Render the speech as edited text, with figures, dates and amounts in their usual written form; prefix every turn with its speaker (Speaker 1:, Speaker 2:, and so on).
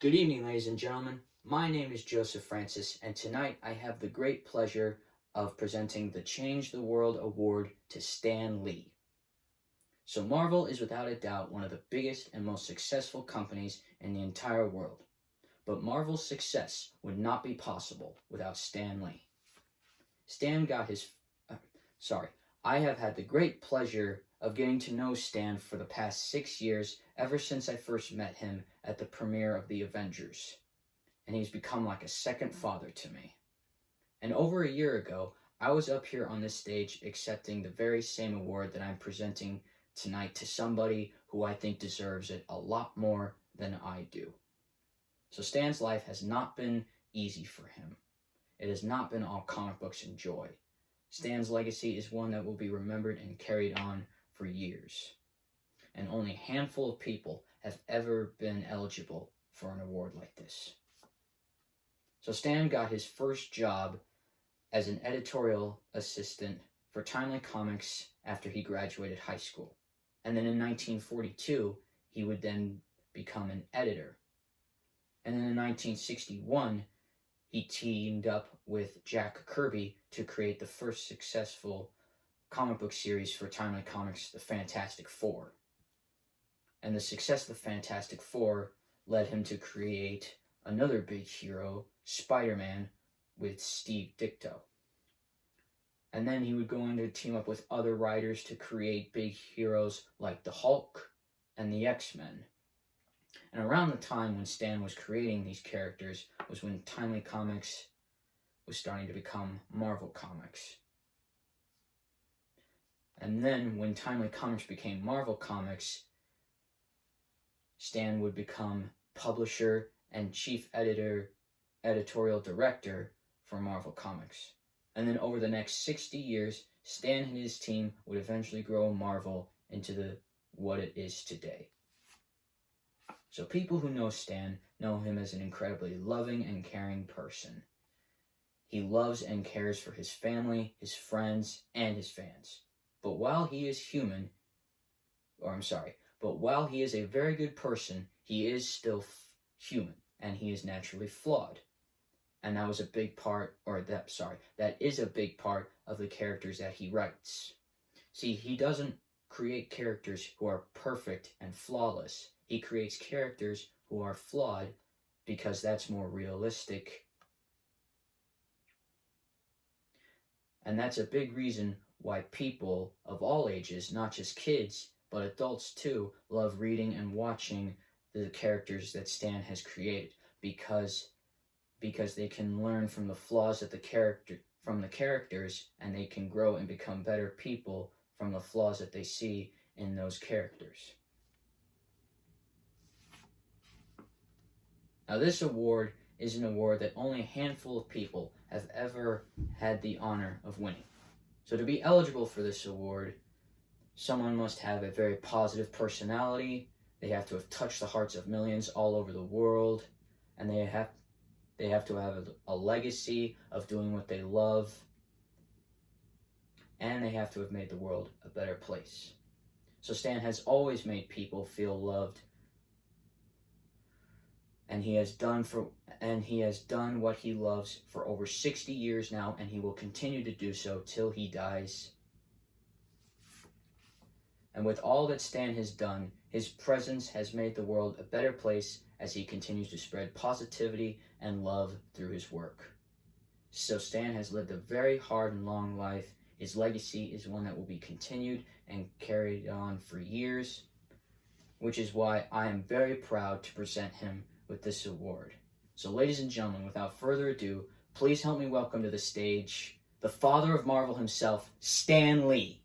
Speaker 1: Good evening, ladies and gentlemen. My name is Joseph Francis, and tonight I have the great pleasure of presenting the Change the World Award to Stan Lee. So Marvel is without a doubt one of the biggest and most successful companies in the entire world. But Marvel's success would not be possible without Stan Lee. I have had the great pleasure of getting to know Stan for the past 6 years, ever since I first met him at the premiere of The Avengers. And he's become like a second father to me. And over a year ago, I was up here on this stage accepting the very same award that I'm presenting tonight to somebody who I think deserves it a lot more than I do. So Stan's life has not been easy for him. It has not been all comic books and joy. Stan's legacy is one that will be remembered and carried on for years. And only a handful of people have ever been eligible for an award like this. So Stan got his first job as an editorial assistant for Timely Comics after he graduated high school. And then in 1942, he would then become an editor. And then in 1961, he teamed up with Jack Kirby to create the first successful comic book series for Timely Comics, The Fantastic Four. And the success of the Fantastic Four led him to create another big hero, Spider-Man, with Steve Ditko. And then he would go on to team up with other writers to create big heroes like the Hulk and the X-Men. And around the time when Stan was creating these characters was when Timely Comics was starting to become Marvel Comics. And then when Timely Comics became Marvel Comics, Stan would become publisher and chief editorial director for Marvel Comics. And then over the next 60 years, Stan and his team would eventually grow Marvel into what it is today. So people who know Stan know him as an incredibly loving and caring person. He loves and cares for his family, his friends, and his fans. But while he is while he is a very good person, he is still human, and he is naturally flawed. And that is a big part of the characters that he writes. See, he doesn't create characters who are perfect and flawless. He creates characters who are flawed because that's more realistic. And that's a big reason why people of all ages, not just kids, but adults too, love reading and watching the characters that Stan has created, because they can learn from the flaws of the characters, and they can grow and become better people from the flaws that they see in those characters. Now, this award is an award that only a handful of people have ever had the honor of winning. So to be eligible for this award, someone must have a very positive personality, they have to have touched the hearts of millions all over the world, and they have to have a legacy of doing what they love, and they have to have made the world a better place. So Stan has always made people feel loved, and he has done what he loves for over 60 years now, and he will continue to do so till he dies. And with all that Stan has done, his presence has made the world a better place as he continues to spread positivity and love through his work. So Stan has lived a very hard and long life. His legacy is one that will be continued and carried on for years, which is why I am very proud to present him with this award. So ladies and gentlemen, without further ado, please help me welcome to the stage the father of Marvel himself, Stan Lee.